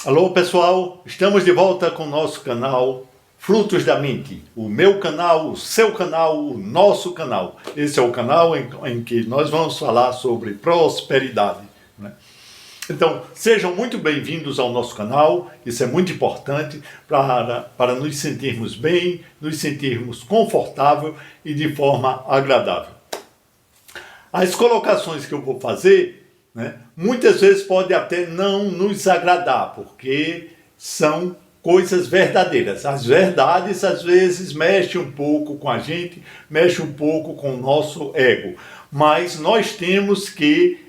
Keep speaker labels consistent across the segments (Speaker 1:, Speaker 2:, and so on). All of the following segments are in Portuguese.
Speaker 1: Alô pessoal, estamos de volta com o nosso canal Frutos da Mente. O meu canal, o seu canal, o nosso canal. Esse é o canal em que nós vamos falar sobre prosperidade, né? Então, sejam muito bem-vindos ao nosso canal. Isso é muito importante para nos sentirmos bem, nos sentirmos confortável e de forma agradável. As colocações que eu vou fazer, né, muitas vezes pode até não nos agradar, porque são coisas verdadeiras. As verdades às vezes mexem um pouco com a gente, mexem um pouco com o nosso ego, mas nós temos que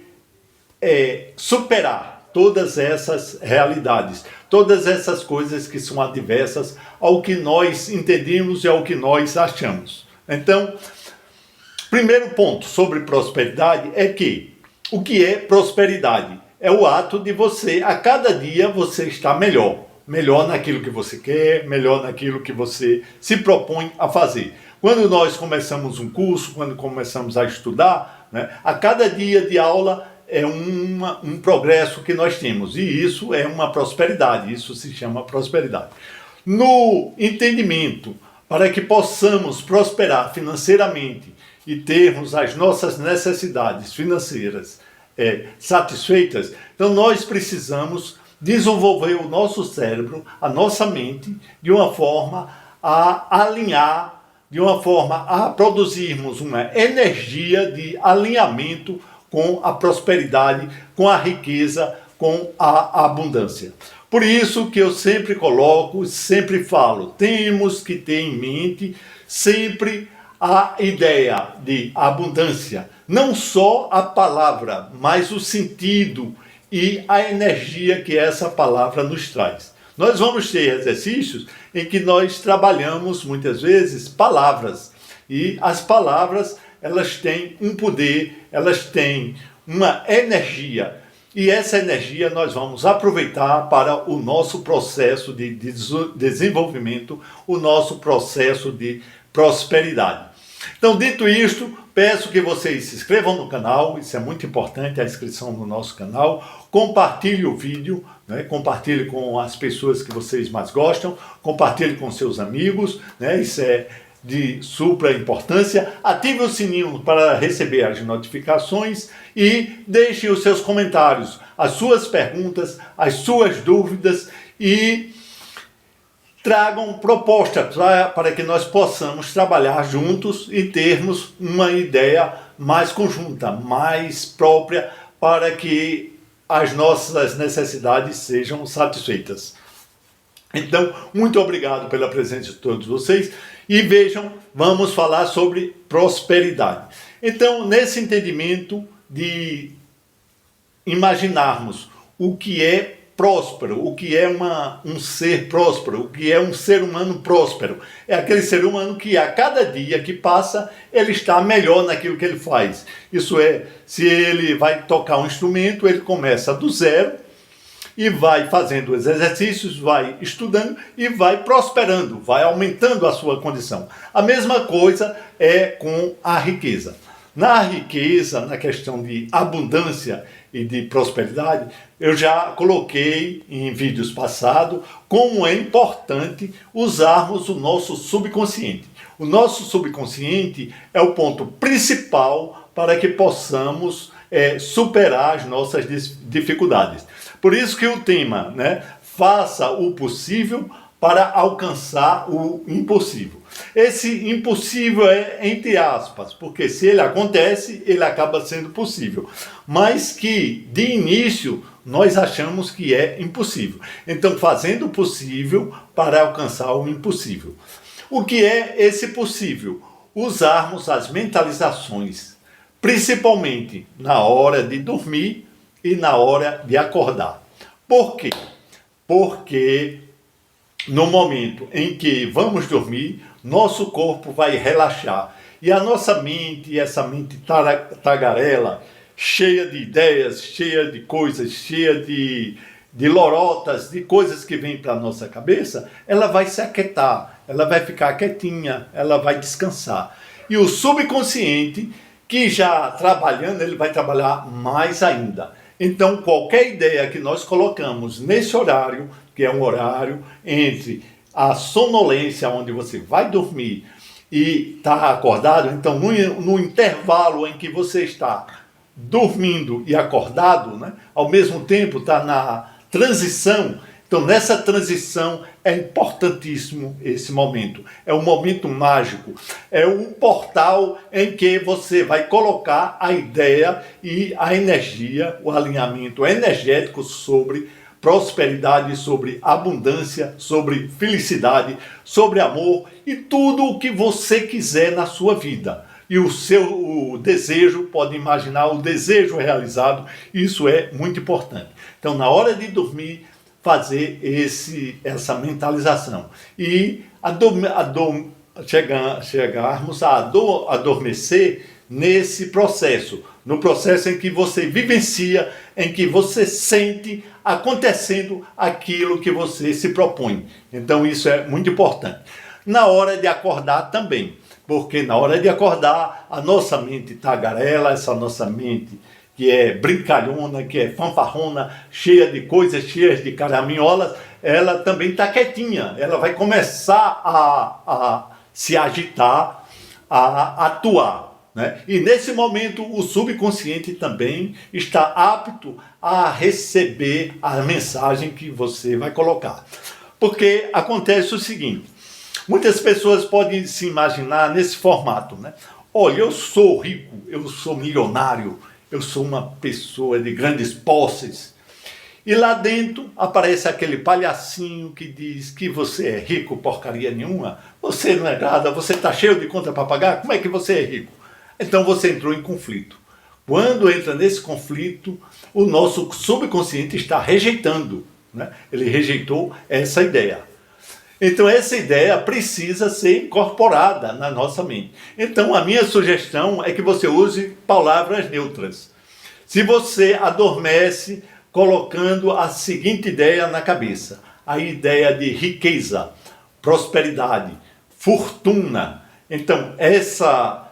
Speaker 1: superar todas essas realidades, todas essas coisas que são adversas ao que nós entendemos e ao que nós achamos. Então, primeiro ponto sobre prosperidade é que o que é prosperidade? É o ato de você, a cada dia, você estar melhor. Melhor naquilo que você quer, melhor naquilo que você se propõe a fazer. Quando nós começamos um curso, quando começamos a estudar, né, a cada dia de aula é um progresso que nós temos. E isso é uma prosperidade, isso se chama prosperidade. No entendimento, para que possamos prosperar financeiramente e termos as nossas necessidades financeiras satisfeitas, então nós precisamos desenvolver o nosso cérebro, a nossa mente, de uma forma a alinhar, de uma forma a produzirmos uma energia de alinhamento com a prosperidade, com a riqueza, com a abundância. Por isso que eu sempre coloco, sempre falo, temos que ter em mente sempre a ideia de abundância. Não só a palavra, mas o sentido e a energia que essa palavra nos traz. Nós vamos ter exercícios em que nós trabalhamos muitas vezes palavras. E as palavras, elas têm um poder, elas têm uma energia. E essa energia nós vamos aproveitar para o nosso processo de desenvolvimento, o nosso processo de prosperidade. Então, dito isto, peço que vocês se inscrevam no canal, isso é muito importante, a inscrição no nosso canal. Compartilhe o vídeo, né? Compartilhe com as pessoas que vocês mais gostam, compartilhe com seus amigos, né? Isso é de supra importância. Ative o sininho para receber as notificações e deixe os seus comentários, as suas perguntas, as suas dúvidas e tragam propostas para que nós possamos trabalhar juntos e termos uma ideia mais conjunta, mais própria, para que as nossas necessidades sejam satisfeitas. Então, muito obrigado pela presença de todos vocês e vejam, vamos falar sobre prosperidade. Então, nesse entendimento de imaginarmos o que é próspero, o que é um ser próspero, o que é um ser humano próspero. É aquele ser humano que a cada dia que passa, ele está melhor naquilo que ele faz. Isso é, se ele vai tocar um instrumento, ele começa do zero e vai fazendo os exercícios, vai estudando e vai prosperando, vai aumentando a sua condição. A mesma coisa é com a riqueza. Na riqueza, na questão de abundância e de prosperidade, eu já coloquei em vídeos passados como é importante usarmos o nosso subconsciente. O nosso subconsciente é o ponto principal para que possamos superar as nossas dificuldades. Por isso que o tema, né, faça o possível para alcançar o impossível. Esse impossível é entre aspas, porque se ele acontece, ele acaba sendo possível. Mas que, de início, nós achamos que é impossível. Então, fazendo o possível para alcançar o impossível. O que é esse possível? Usarmos as mentalizações, principalmente na hora de dormir e na hora de acordar. Por quê? Porque no momento em que vamos dormir, nosso corpo vai relaxar. E a nossa mente, essa mente tagarela, cheia de ideias, cheia de coisas, cheia de lorotas, de coisas que vêm para a nossa cabeça, ela vai se aquietar, ela vai ficar quietinha, ela vai descansar. E o subconsciente, que já trabalhando, ele vai trabalhar mais ainda. Então, qualquer ideia que nós colocamos nesse horário, que é um horário entre a sonolência, onde você vai dormir, e está acordado, então no intervalo em que você está dormindo e acordado, né, ao mesmo tempo está na transição. Então, nessa transição é importantíssimo esse momento. É um momento mágico. É um portal em que você vai colocar a ideia e a energia, o alinhamento energético sobre prosperidade, sobre abundância, sobre felicidade, sobre amor e tudo o que você quiser na sua vida. E o desejo, pode imaginar o desejo realizado, isso é muito importante. Então, na hora de dormir, fazer essa mentalização. E chegarmos a adormecer nesse processo, no processo em que você vivencia, em que você sente acontecendo aquilo que você se propõe. Então isso é muito importante. Na hora de acordar também, porque na hora de acordar a nossa mente tagarela, essa nossa mente que é brincalhona, que é fanfarrona, cheia de coisas, cheia de caraminholas, ela também está quietinha. Ela vai começar a se agitar, a atuar, né? E nesse momento o subconsciente também está apto a receber a mensagem que você vai colocar. Porque acontece o seguinte, muitas pessoas podem se imaginar nesse formato, né? Olha, eu sou rico, eu sou milionário, eu sou uma pessoa de grandes posses. E lá dentro aparece aquele palhacinho que diz que você é rico porcaria nenhuma, você não é nada, você está cheio de conta para pagar, como é que você é rico? Então você entrou em conflito. Quando entra nesse conflito, o nosso subconsciente está rejeitando, né? Ele rejeitou essa ideia. Então essa ideia precisa ser incorporada na nossa mente. Então a minha sugestão é que você use palavras neutras. Se você adormece colocando a seguinte ideia na cabeça, a ideia de riqueza, prosperidade, fortuna. Então essa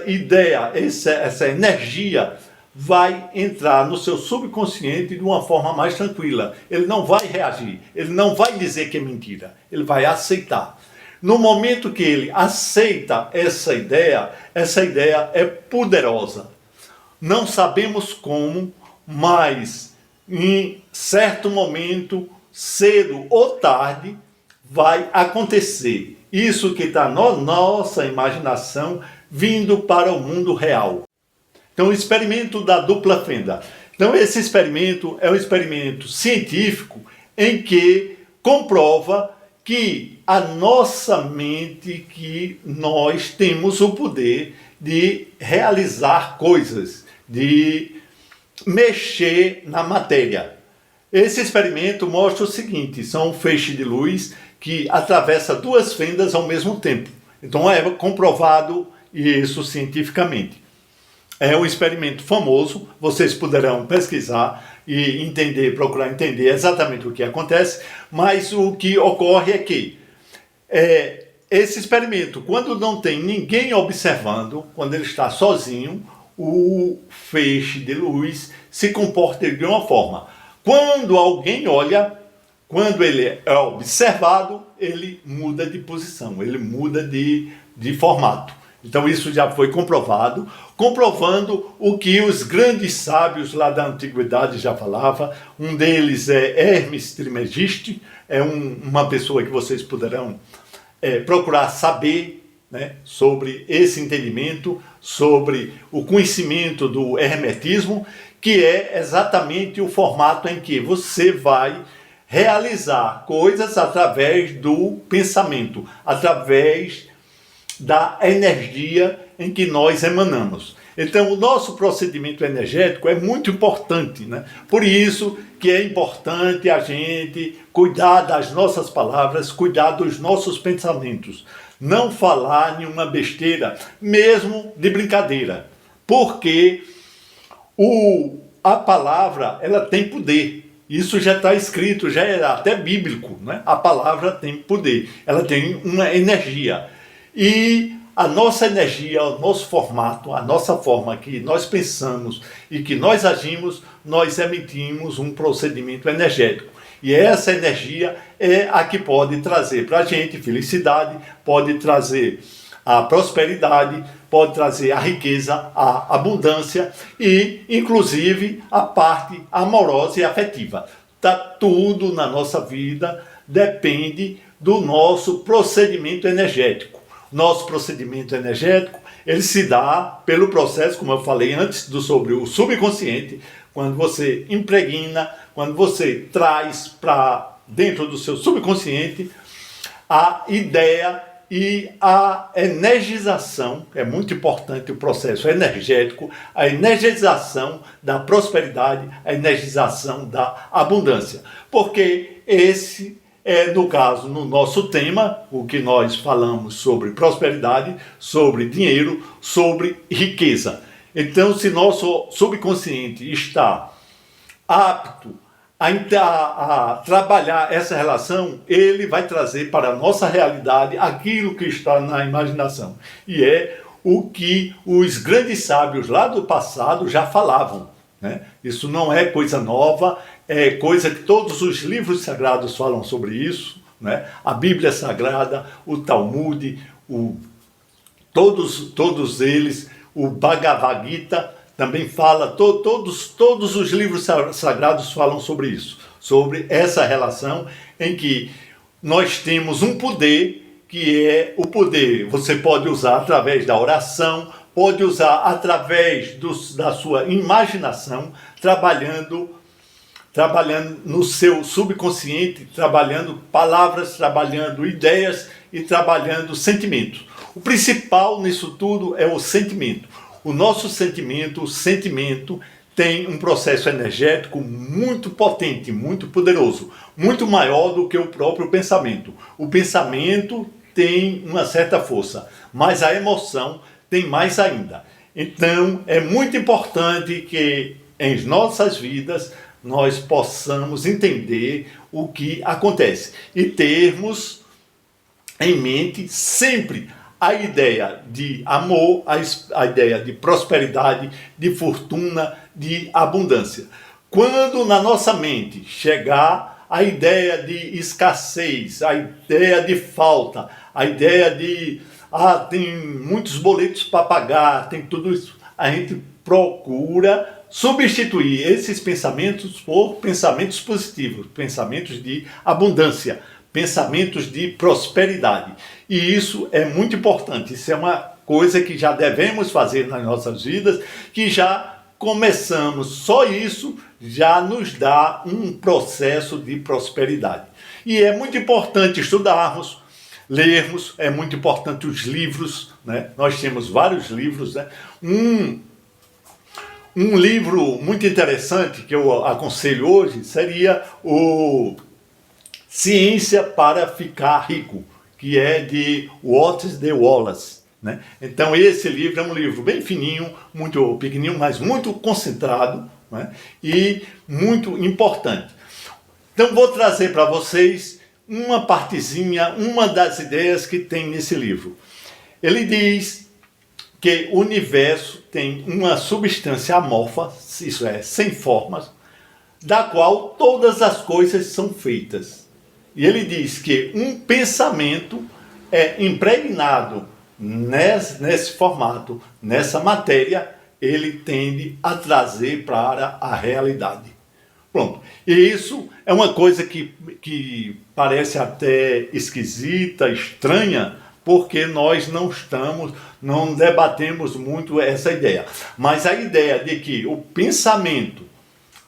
Speaker 1: ideia, essa energia vai entrar no seu subconsciente de uma forma mais tranquila. Ele não vai reagir, ele não vai dizer que é mentira, ele vai aceitar. No momento que ele aceita essa ideia é poderosa. Não sabemos como, mas em certo momento, cedo ou tarde, vai acontecer. Isso que está na nossa imaginação vindo para o mundo real. Então, o experimento da dupla fenda. Então, esse experimento é um experimento científico em que comprova que a nossa mente, que nós temos o poder de realizar coisas, de mexer na matéria. Esse experimento mostra o seguinte, são um feixe de luz que atravessa duas fendas ao mesmo tempo. Então, é comprovado isso cientificamente. É um experimento famoso, vocês poderão pesquisar e entender, procurar entender exatamente o que acontece, mas o que ocorre é que esse experimento, quando não tem ninguém observando, quando ele está sozinho, o feixe de luz se comporta de uma forma. Quando alguém olha, quando ele é observado, ele muda de posição, ele muda de formato. Então isso já foi comprovado, comprovando o que os grandes sábios lá da antiguidade já falavam. Um deles é Hermes Trismegisto, é uma pessoa que vocês poderão procurar saber, né, sobre esse entendimento, sobre o conhecimento do hermetismo, que é exatamente o formato em que você vai realizar coisas através do pensamento, através da energia em que nós emanamos. Então, o nosso procedimento energético é muito importante, né? Por isso que é importante a gente cuidar das nossas palavras, cuidar dos nossos pensamentos. Não falar nenhuma besteira, mesmo de brincadeira. Porque a palavra, ela tem poder. Isso já está escrito, já é até bíblico, né? A palavra tem poder, ela tem uma energia. E a nossa energia, o nosso formato, a nossa forma que nós pensamos e que nós agimos, nós emitimos um procedimento energético. E essa energia é a que pode trazer para a gente felicidade, pode trazer a prosperidade, pode trazer a riqueza, a abundância e, inclusive, a parte amorosa e afetiva. Tá, tudo na nossa vida depende do nosso procedimento energético. Nosso procedimento energético, ele se dá pelo processo, como eu falei antes, sobre o subconsciente, quando você impregna, quando você traz para dentro do seu subconsciente a ideia e a energização, é muito importante o processo energético, a energização da prosperidade, a energização da abundância. Porque esse é, no caso, no nosso tema, o que nós falamos sobre prosperidade, sobre dinheiro, sobre riqueza. Então, se nosso subconsciente está apto a trabalhar essa relação, ele vai trazer para a nossa realidade aquilo que está na imaginação. E é o que os grandes sábios lá do passado já falavam, né? Isso não é coisa nova, é coisa que todos os livros sagrados falam sobre isso, né? A Bíblia Sagrada, o Talmud, todos eles, o Bhagavad Gita também fala, todos os livros sagrados falam sobre isso, sobre essa relação em que nós temos um poder, que é o poder, você pode usar através da oração, pode usar através da sua imaginação, trabalhando no seu subconsciente, trabalhando palavras, trabalhando ideias e trabalhando sentimentos. O principal nisso tudo é o sentimento. O nosso sentimento, o sentimento tem um processo energético muito potente, muito poderoso, muito maior do que o próprio pensamento. O pensamento tem uma certa força, mas a emoção tem mais ainda. Então, é muito importante que em nossas vidas nós possamos entender o que acontece e termos em mente sempre a ideia de amor, a ideia de prosperidade, de fortuna, de abundância. Quando na nossa mente chegar a ideia de escassez, a ideia de falta, a ideia de tem muitos boletos para pagar, tem tudo isso, a gente procura substituir esses pensamentos por pensamentos positivos, pensamentos de abundância, pensamentos de prosperidade. E isso é muito importante, isso é uma coisa que já devemos fazer nas nossas vidas, que já começamos, só isso já nos dá um processo de prosperidade. E é muito importante estudarmos, lermos, é muito importante os livros, né? Nós temos vários livros, né? Um livro muito interessante que eu aconselho hoje seria o Ciência para Ficar Rico, que é de Wallace D. Wallace, né? Então esse livro é um livro bem fininho, muito pequenininho, mas muito concentrado, né? E muito importante. Então vou trazer para vocês uma partezinha, uma das ideias que tem nesse livro. Ele diz que o universo tem uma substância amorfa, isso é, sem formas, da qual todas as coisas são feitas. E ele diz que um pensamento é impregnado nesse formato, nessa matéria, ele tende a trazer para a realidade. Pronto. E isso é uma coisa que parece até esquisita, estranha, porque nós não debatemos muito essa ideia. Mas a ideia de que o pensamento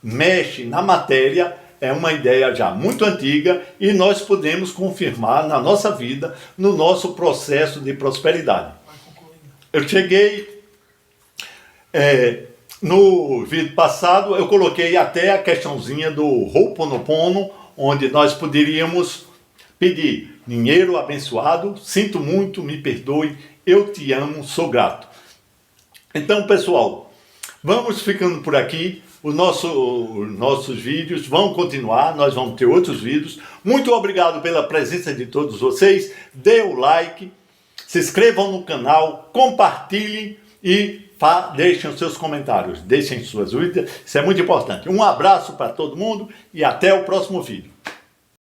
Speaker 1: mexe na matéria é uma ideia já muito antiga e nós podemos confirmar na nossa vida, no nosso processo de prosperidade. Eu cheguei, no vídeo passado, eu coloquei até a questãozinha do Ho'oponopono, onde nós poderíamos pedir dinheiro abençoado, sinto muito, me perdoe, eu te amo, sou grato. Então, pessoal, vamos ficando por aqui. Os nossos vídeos vão continuar, nós vamos ter outros vídeos. Muito obrigado pela presença de todos vocês. Dê o like, Se inscrevam no canal, compartilhem e deixem os seus comentários, deixem suas dúvidas, isso é muito importante. Um abraço para todo mundo e até o próximo vídeo.